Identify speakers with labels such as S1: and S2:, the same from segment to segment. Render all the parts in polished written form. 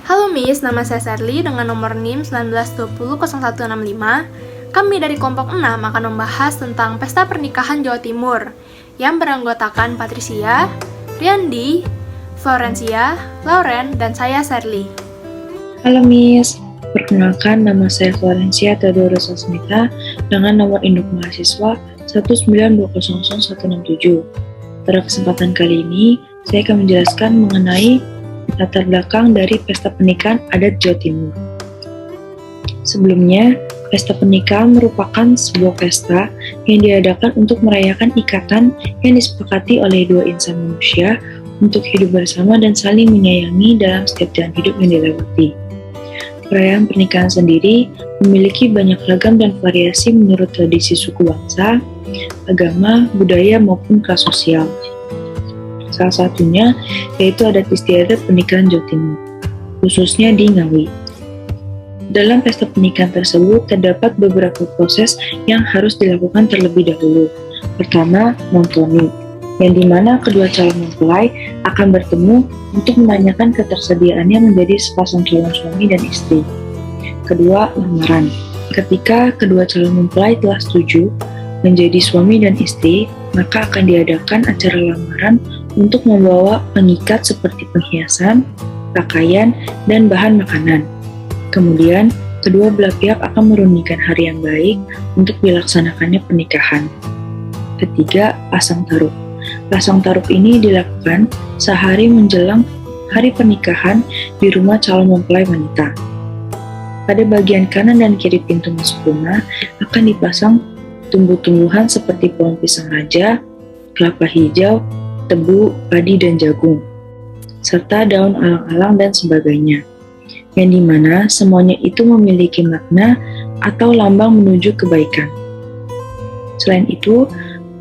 S1: Halo Miss, nama saya Serly dengan nomor NIM 19200165. Kami dari kelompok 6 akan membahas tentang Pesta Pernikahan Jawa Timur yang beranggotakan Patricia, Riyandi, Florencia, Lauren, dan saya Serly.
S2: Halo Miss, perkenalkan nama saya Florencia Theodora Sasmita dengan nomor induk mahasiswa 192000167. Pada kesempatan kali ini, saya akan menjelaskan mengenai latar belakang dari pesta pernikahan adat Jawa Timur. Sebelumnya, pesta pernikahan merupakan sebuah pesta yang diadakan untuk merayakan ikatan yang disepakati oleh dua insan manusia untuk hidup bersama dan saling menyayangi dalam setiap jalan hidup yang dilewati. Perayaan pernikahan sendiri memiliki banyak ragam dan variasi menurut tradisi suku bangsa, agama, budaya, maupun kelas sosial. Salah satunya yaitu adat istiadat pernikahan Jawa Timur, khususnya di Ngawi. Dalam pesta pernikahan tersebut terdapat beberapa proses yang harus dilakukan terlebih dahulu. Pertama, montoni, yang dimana kedua calon mempelai akan bertemu untuk menanyakan ketersediaannya menjadi sepasang calon suami dan istri. Kedua, lamaran. Ketika kedua calon mempelai telah setuju menjadi suami dan istri, maka akan diadakan acara lamaran untuk membawa pengikat seperti perhiasan, pakaian, dan bahan makanan. Kemudian, kedua belah pihak akan merundingkan hari yang baik untuk dilaksanakannya pernikahan. Ketiga, pasang taruh. Pasang taruh ini dilakukan sehari menjelang hari pernikahan di rumah calon mempelai wanita. Pada bagian kanan dan kiri pintu masuk rumah akan dipasang tumbuh-tumbuhan seperti pohon pisang raja, kelapa hijau, tebu, padi, dan jagung, serta daun alang-alang dan sebagainya, yang dimana semuanya itu memiliki makna atau lambang menuju kebaikan. Selain itu,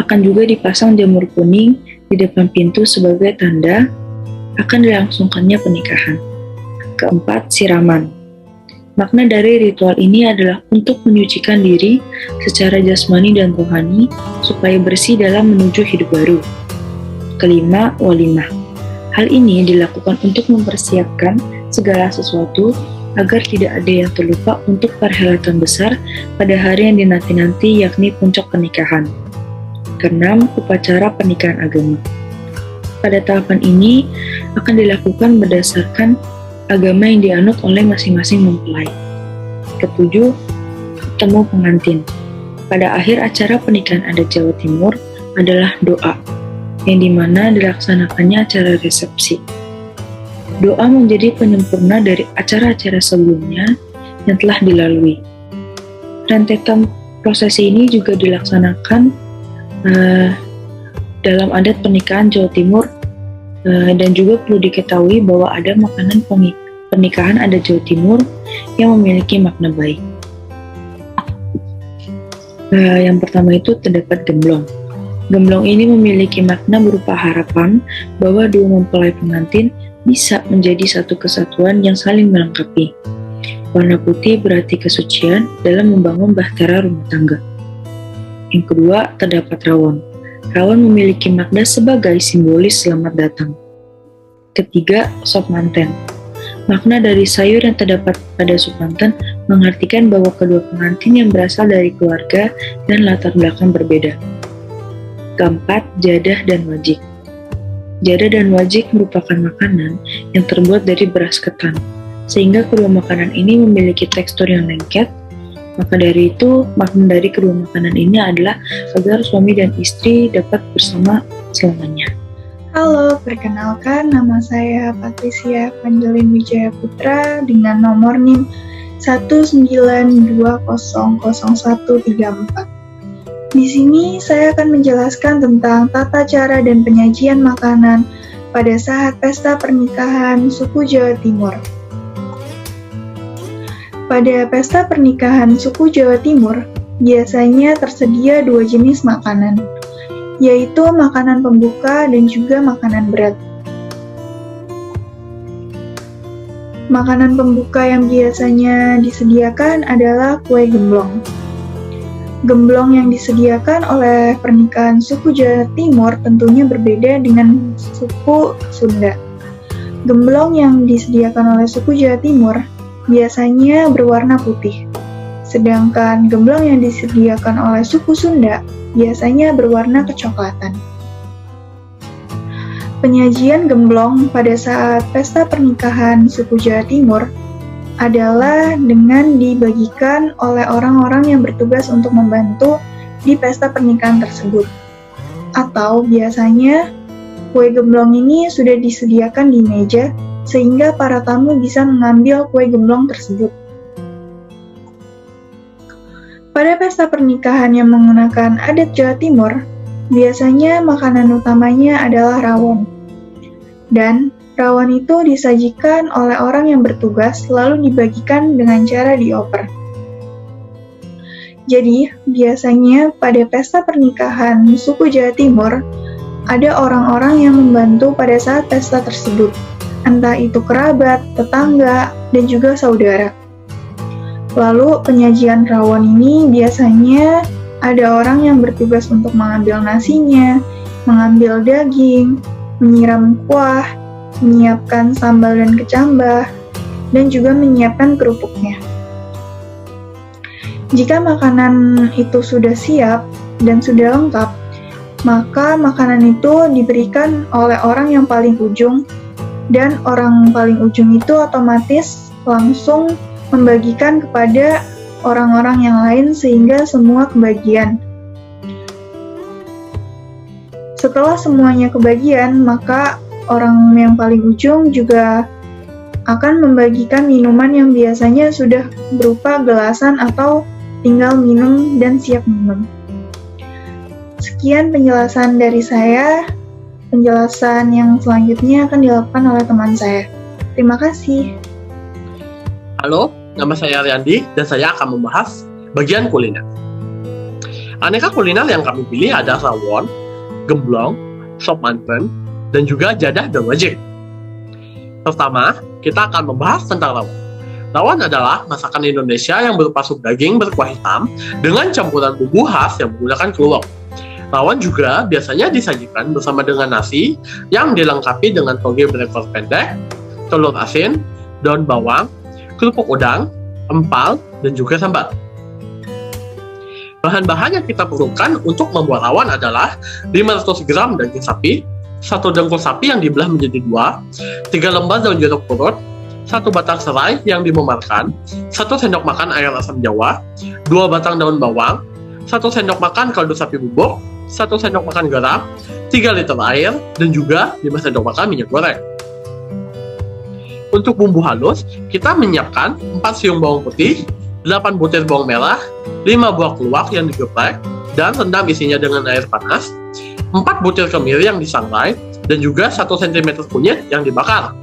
S2: akan juga dipasang jamur kuning di depan pintu sebagai tanda akan dilangsungkannya pernikahan. Keempat, siraman. Makna dari ritual ini adalah untuk menyucikan diri secara jasmani dan rohani supaya bersih dalam menuju hidup baru. Kelima, walimah. Hal ini dilakukan untuk mempersiapkan segala sesuatu agar tidak ada yang terlupa untuk perhelatan besar pada hari yang dinanti-nanti, yakni puncak pernikahan. Keenam, upacara pernikahan agama. Pada tahapan ini akan dilakukan berdasarkan agama yang dianut oleh masing-masing mempelai. Ketujuh, temu pengantin. Pada akhir acara pernikahan adat Jawa Timur adalah doa, yang dimana dilaksanakannya acara resepsi. Doa menjadi penyempurna dari acara-acara sebelumnya yang telah dilalui. Rentetan prosesi ini juga dilaksanakan dalam adat pernikahan Jawa Timur, dan juga perlu diketahui bahwa ada makanan pernikahan adat Jawa Timur yang memiliki makna baik. Yang pertama itu terdapat gemblong. Gemblong ini memiliki makna berupa harapan bahwa dua mempelai pengantin bisa menjadi satu kesatuan yang saling melengkapi. Warna putih berarti kesucian dalam membangun bahtera rumah tangga. Yang kedua, terdapat rawon. Rawon memiliki makna sebagai simbolis selamat datang. Ketiga, sop manten. Makna dari sayur yang terdapat pada sop manten mengartikan bahwa kedua pengantin yang berasal dari keluarga dan latar belakang berbeda. Keempat, jadah dan wajik. Jadah dan wajik merupakan makanan yang terbuat dari beras ketan, sehingga kedua makanan ini memiliki tekstur yang lengket. Maka dari itu, makna dari kedua makanan ini adalah agar suami dan istri dapat bersama selamanya.
S3: Halo, perkenalkan nama saya Patricia Evangeline Wijaya Putra dengan nomor NIM 192000134. Di sini saya akan menjelaskan tentang tata cara dan penyajian makanan pada saat pesta pernikahan suku Jawa Timur. Pada pesta pernikahan suku Jawa Timur, biasanya tersedia dua jenis makanan, yaitu makanan pembuka dan juga makanan berat. Makanan pembuka yang biasanya disediakan adalah kue gemblong. Gemblong yang disediakan oleh pernikahan suku Jawa Timur tentunya berbeda dengan suku Sunda. Gemblong yang disediakan oleh suku Jawa Timur biasanya berwarna putih, sedangkan gemblong yang disediakan oleh suku Sunda biasanya berwarna kecoklatan. Penyajian gemblong pada saat pesta pernikahan suku Jawa Timur adalah dengan dibagikan oleh orang-orang yang bertugas untuk membantu di pesta pernikahan tersebut. Atau biasanya kue gemblong ini sudah disediakan di meja sehingga para tamu bisa mengambil kue gemblong tersebut. Pada pesta pernikahan yang menggunakan adat Jawa Timur, biasanya makanan utamanya adalah rawon. Dan rawon itu disajikan oleh orang yang bertugas lalu dibagikan dengan cara dioper. Jadi, biasanya pada pesta pernikahan suku Jawa Timur, ada orang-orang yang membantu pada saat pesta tersebut, entah itu kerabat, tetangga, dan juga saudara. Lalu, penyajian rawon ini biasanya ada orang yang bertugas untuk mengambil nasinya, mengambil daging, menyiram kuah, menyiapkan sambal dan kecambah, dan juga menyiapkan kerupuknya. Jika makanan itu sudah siap dan sudah lengkap, maka makanan itu diberikan oleh orang yang paling ujung, dan orang paling ujung itu otomatis langsung membagikan kepada orang-orang yang lain sehingga semua kebagian. Setelah semuanya kebagian, maka orang yang paling ujung juga akan membagikan minuman yang biasanya sudah berupa gelasan atau tinggal minum dan siap minum. Sekian penjelasan dari saya. Penjelasan yang selanjutnya akan dilakukan oleh teman saya. Terima kasih.
S4: Halo, nama saya Ariandi dan saya akan membahas bagian kuliner. Aneka kuliner yang kami pilih ada rawon, gemblong, sop manten, dan juga jadah dan wajik. Pertama, kita akan membahas tentang rawon. Rawon adalah masakan Indonesia yang berupa sup daging berkuah hitam dengan campuran bumbu khas yang menggunakan keluak. Rawon juga biasanya disajikan bersama dengan nasi yang dilengkapi dengan toge berekor pendek, telur asin, daun bawang, kerupuk udang, empal, dan juga sambal. Bahan-bahan yang kita perlukan untuk membuat rawon adalah 500 gram daging sapi, 1 dengkul sapi yang dibelah menjadi 2, 3 lembar daun jeruk purut, 1 batang serai yang dimemarkan, 1 sendok makan air asam jawa, 2 batang daun bawang, 1 sendok makan kaldu sapi bubuk, 1 sendok makan garam, 3 liter air, dan juga 5 sendok makan minyak goreng. Untuk bumbu halus, kita menyiapkan 4 siung bawang putih, 8 butir bawang merah, 5 buah keluak yang digeprek, dan rendam isinya dengan air panas, 4 butir kemiri yang disangrai, dan juga 1 cm kunyit yang dibakar.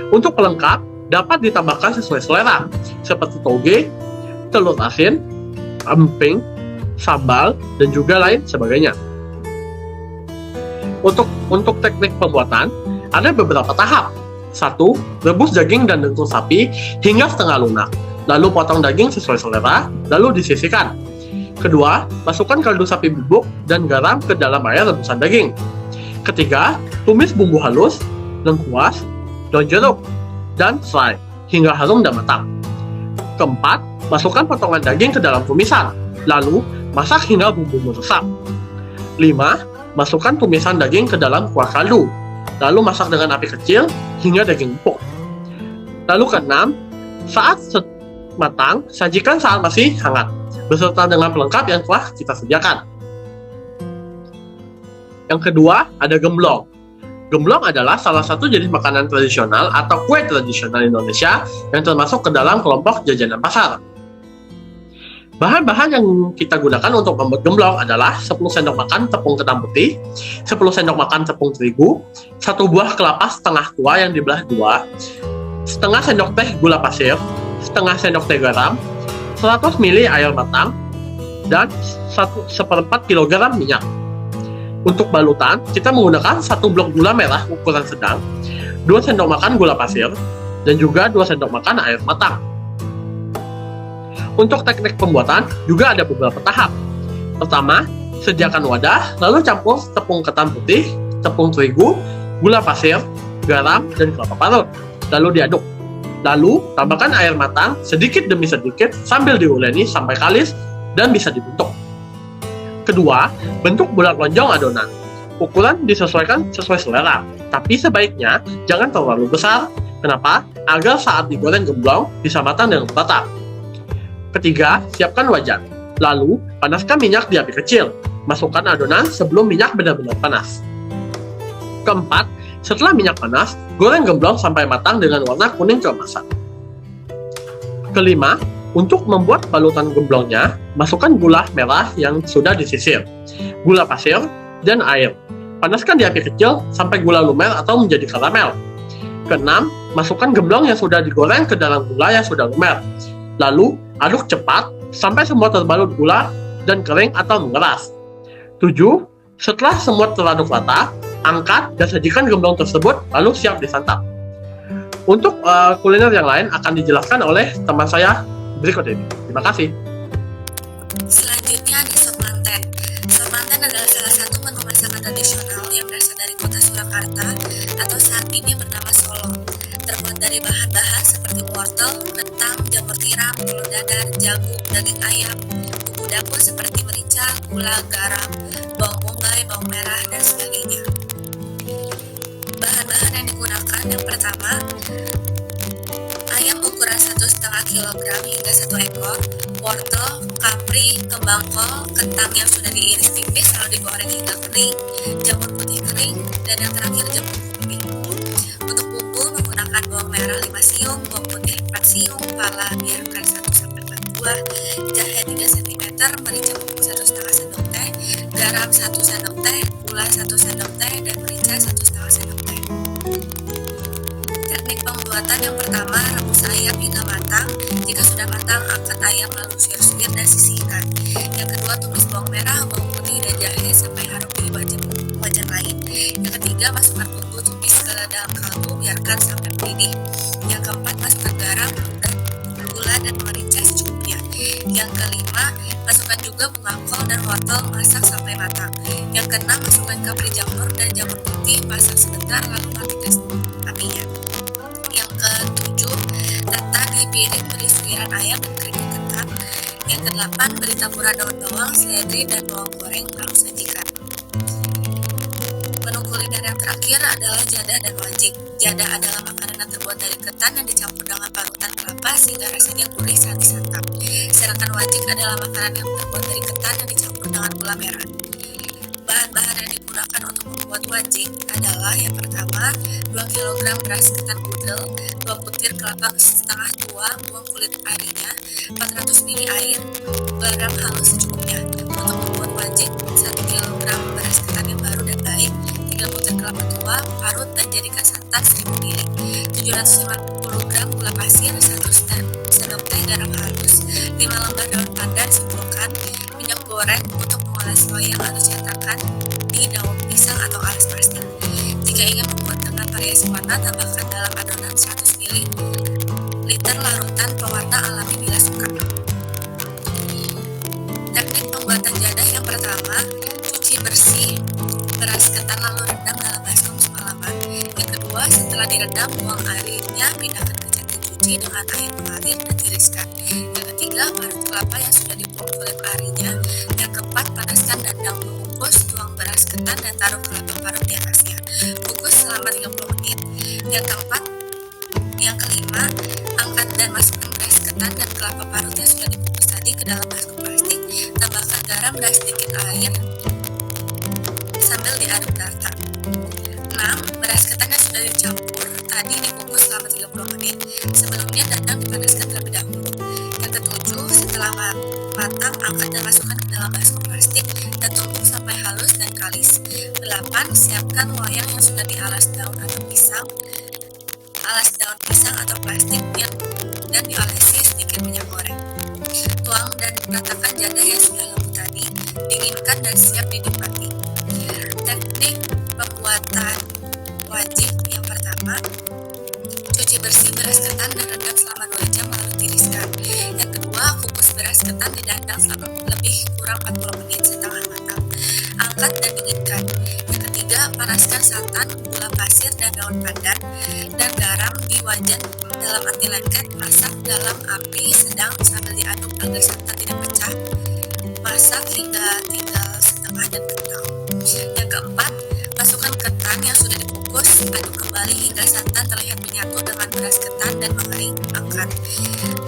S4: Untuk pelengkap, dapat ditambahkan sesuai selera, seperti toge, telur asin, emping, sambal, dan juga lain sebagainya. Untuk teknik pembuatan, ada beberapa tahap. 1. Rebus daging dan dengkul sapi hingga setengah lunak, lalu potong daging sesuai selera, lalu disisihkan. Kedua, masukkan kaldu sapi bubuk dan garam ke dalam air rebusan daging. Ketiga, tumis bumbu halus, lengkuas, daun jeruk, dan serai hingga harum dan matang. Keempat, masukkan potongan daging ke dalam tumisan, lalu masak hingga bumbu meresap. 5. Masukkan tumisan daging ke dalam kuah kaldu, lalu masak dengan api kecil hingga daging empuk. Lalu keenam, saat matang, sajikan saat masih hangat, beserta dengan pelengkap yang telah kita sediakan. Yang kedua, ada gemblong. Gemblong adalah salah satu jenis makanan tradisional atau kue tradisional Indonesia yang termasuk ke dalam kelompok jajanan pasar. Bahan-bahan yang kita gunakan untuk membuat gemblong adalah 10 sendok makan tepung ketan putih, 10 sendok makan tepung terigu, 1 buah kelapa setengah tua yang dibelah 2, setengah sendok teh gula pasir, setengah sendok teh garam, 100 ml air matang, dan 1/4 kg minyak. Untuk balutan, kita menggunakan 1 blok gula merah ukuran sedang, 2 sendok makan gula pasir, dan juga 2 sendok makan air matang. Untuk teknik pembuatan, juga ada beberapa tahap. Pertama, sediakan wadah, lalu campur tepung ketan putih, tepung terigu, gula pasir, garam, dan kelapa parut. Lalu diaduk. Lalu, tambahkan air matang sedikit demi sedikit sambil diuleni sampai kalis dan bisa dibentuk. Kedua, bentuk bulat lonjong adonan. Ukuran disesuaikan sesuai selera, tapi sebaiknya jangan terlalu besar. Kenapa? Agar saat digoreng gemblong bisa matang dengan merata. Ketiga, siapkan wajan. Lalu, panaskan minyak di api kecil. Masukkan adonan sebelum minyak benar-benar panas. Keempat, setelah minyak panas, goreng gemblong sampai matang dengan warna kuning keemasan. Kelima, untuk membuat balutan gemblongnya, masukkan gula merah yang sudah disisir, gula pasir, dan air. Panaskan di api kecil sampai gula lumer atau menjadi karamel. Keenam, masukkan gemblong yang sudah digoreng ke dalam gula yang sudah lumer. Lalu, aduk cepat sampai semua terbalut gula dan kering atau mengeras. 7. Setelah semua teraduk rata, angkat dan sajikan gemblong tersebut lalu siap disantap. Untuk kuliner yang lain akan dijelaskan oleh teman saya berikut ini. Terima kasih.
S5: Selanjutnya ada sop manten. Sop manten adalah salah satu menu masakan tradisional yang berasal dari kota Surakarta atau saat ini bernama Solo. Terbuat dari bahan-bahan seperti wortel, kentang, jamur tiram, telur dadar, jagung, daging ayam, bumbu dapur seperti merica, gula, garam, bawang bombay, bawang merah, dan sebagainya. Bahan-bahan yang digunakan yang pertama, ayam ukuran 1,5 kg hingga 1 ekor, wortel, kapri, kembang kol, kentang yang sudah diiris tipis lalu digoreng hingga kering, jamur putih kering, dan yang terakhir jamur putih. Untuk bumbu menggunakan bawang merah 5 siung, bawang putih 4 siung, pala biarkan 1-4 buah, jahe 3 cm, merica bubuk 1,5 sendok teh, garam 1 sendok teh, gula 1 sendok teh, dan merica 1,5 sendok teh. Teknik pembuatan yang pertama, rebus ayam hingga matang. Jika sudah matang, angkat ayam lalu suir-suir dan sisihkan. Yang kedua, tumis bawang merah, bawang putih, dan jahe sampai harum di wajan lain. Yang ketiga, masukkan bumbu tumis ke dalam kaldu, biarkan sampai mendidih. Yang keempat, masukkan garam, gula, dan merica secukupnya. Yang kelima, masukkan juga bunga kol dan wortel, masak sampai matang. Yang keenam, masukkan kapri jamur dan jamur putih, masak sebentar lalu matikan apinya. Yang ketujuh, letak di piring beri suiran ayam dan keripik kentang. Yang kedelapan, beri taburan daun bawang, seledri, dan bawang goreng lalu sajikan. Menu kuliner yang terakhir adalah jada dan wajik. Jada adalah makanan yang terbuat dari ketan yang dicampur dengan parutan kelapa sehingga rasanya gurih saat disantap. Sedangkan wajik adalah makanan yang terbuat dari ketan yang dicampur dengan gula merah. Bahan-bahan yang digunakan untuk membuat wajik adalah yang pertama, 2 kg beras ketan pudel, 2 butir kelapa setengah tua, buang kulit arinya, 400 ml air, garam halus secukupnya. Untuk membuat wajik, 1 kg beras ketan yang baru dan baik, 3 butir kelapa tua, parut dan jadikan santan 1000 ml, 750 gram gula pasir, 1 sendok teh garam halus, 5 lembar daun pandan simpulkan, minyak goreng untuk mengoles loyang atau cetakan di daun pisang atau alas plastik. Jika ingin membuat dengan variasi warna, tambahkan dalam adonan 100 ml larutan pewarna alami bila suka. Teknik pembuatan jadah yang pertama, cuci bersih beras ketan lalu rendam dalam baskom semalaman. Yang kedua, setelah direndam, buang airnya, pindahkan ke jati cuci dengan air mengalir dan tiriskan. Yang ketiga, parut kelapa yang sudah dibuang kulit arinya. Yang keempat, panaskan dandang mengukus, tuang beras ketan dan taruh kelapa parut di atasnya. Kukus selama 30 menit. Yang kelima, angkat dan masukkan beras ketan dan kelapa parut yang sudah dikukus tadi ke dalam baskom plastik. Tambahkan garam dan sedikit air sambil diaduk rata. 6. Beras ketan yang sudah dicampur tadi dikukus selama 30 menit. Sebelumnya dandang dipanaskan terlebih dahulu. Yang ketujuh, setelah matang, angkat dan masukkan ke dalam baskom plastik dan tumbuk sampai halus dan kalis. 8. Siapkan loyang yang sudah dialas daun pisang atau plastik dan diolesi sedikit minyak goreng. Tuang dan ratakan jadah yang sudah lembut tadi, dinginkan dan siap dinikmati. Teknik pembuatan wajik yang pertama, cuci bersih beras ketan dan rendam selama 2 jam lalu tiriskan. Yang kedua, kukus beras ketan di dandang selama lebih kurang 40 menit setengah matang. Angkat dan dinginkan. Yang ketiga, panaskan santan, gula pasir, dan daun pandan, dan garam di wajan dalam anti lengket. Masak dalam api sedang sambil diaduk agar santan tidak pecah. Masak hingga tinggal setengah dan kental. Yang keempat, masukkan ketan yang sudah dikukus, aduk kembali hingga santan terlihat menyatu dengan beras ketan dan mengering. Angkat.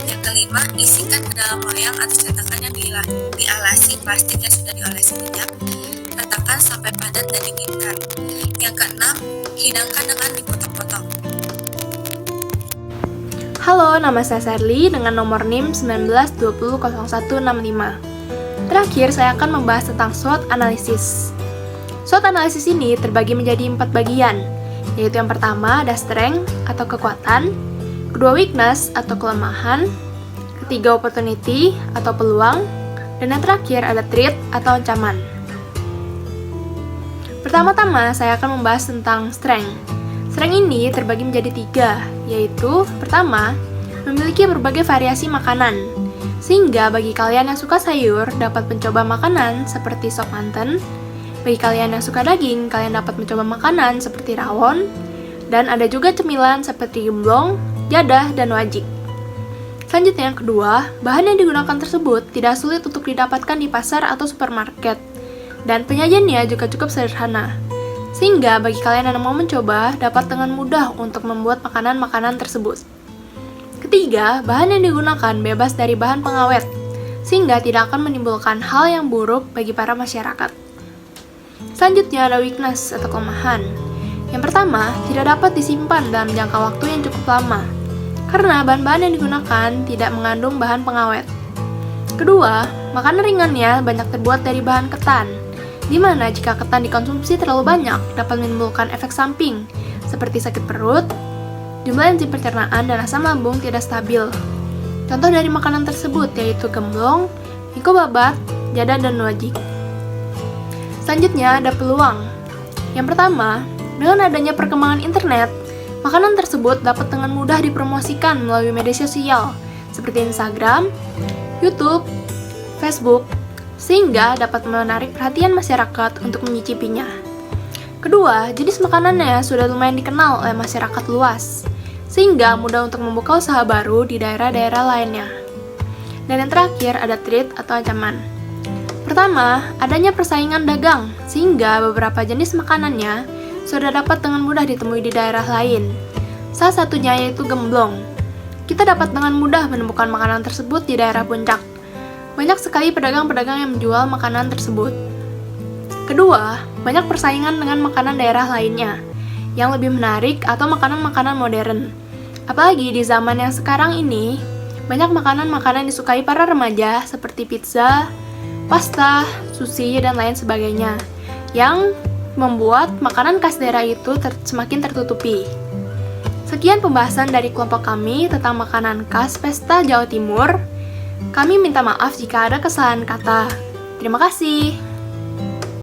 S5: Yang kelima, isikan ke dalam loyang atau cetakan yang dialasi plastik yang sudah diolesi minyak. Letakkan sampai padat dan dinginkan. Yang keenam, hidangkan dengan dipotong-potong.
S1: Halo, nama saya Sherly dengan nomor NIM 19200165. Terakhir, saya akan membahas tentang SWOT analisis. SWOT analisis ini terbagi menjadi 4 bagian, yaitu yang pertama ada strength atau kekuatan, kedua weakness atau kelemahan, ketiga opportunity atau peluang, dan yang terakhir ada threat atau ancaman. Pertama-tama, saya akan membahas tentang strength. Strength ini terbagi menjadi 3, yaitu pertama, memiliki berbagai variasi makanan, sehingga bagi kalian yang suka sayur dapat mencoba makanan seperti sop manten. Bagi kalian yang suka daging, kalian dapat mencoba makanan seperti rawon, dan ada juga cemilan seperti gemblong, jadah, dan wajik. Selanjutnya yang kedua, bahan yang digunakan tersebut tidak sulit untuk didapatkan di pasar atau supermarket, dan penyajiannya juga cukup sederhana. Sehingga bagi kalian yang mau mencoba, dapat dengan mudah untuk membuat makanan-makanan tersebut. Ketiga, bahan yang digunakan bebas dari bahan pengawet, sehingga tidak akan menimbulkan hal yang buruk bagi para masyarakat. Selanjutnya ada weakness atau kelemahan. Yang pertama, tidak dapat disimpan dalam jangka waktu yang cukup lama, karena bahan-bahan yang digunakan tidak mengandung bahan pengawet. Kedua, makanan ringannya banyak terbuat dari bahan ketan, di mana jika ketan dikonsumsi terlalu banyak dapat menimbulkan efek samping seperti sakit perut, jumlah enzim pencernaan, dan asam lambung tidak stabil. Contoh dari makanan tersebut yaitu gemblong, miko babat, jadah, dan wajik. Selanjutnya ada peluang. Yang pertama, dengan adanya perkembangan internet, makanan tersebut dapat dengan mudah dipromosikan melalui media sosial seperti Instagram, YouTube, Facebook, sehingga dapat menarik perhatian masyarakat untuk menyicipinya. Kedua, jenis makanannya sudah lumayan dikenal oleh masyarakat luas, sehingga mudah untuk membuka usaha baru di daerah-daerah lainnya. Dan yang terakhir ada threat atau ancaman. Pertama, adanya persaingan dagang, sehingga beberapa jenis makanannya sudah dapat dengan mudah ditemui di daerah lain. Salah satunya yaitu gemblong. Kita dapat dengan mudah menemukan makanan tersebut di daerah puncak. Banyak sekali pedagang-pedagang yang menjual makanan tersebut. Kedua, banyak persaingan dengan makanan daerah lainnya, yang lebih menarik atau makanan-makanan modern. Apalagi di zaman yang sekarang ini, banyak makanan-makanan disukai para remaja seperti pizza, pasta, sushi, dan lain sebagainya, yang membuat makanan khas daerah itu semakin tertutupi. Sekian pembahasan dari kelompok kami tentang makanan khas Pesta Jawa Timur. Kami minta maaf jika ada kesalahan kata. Terima kasih.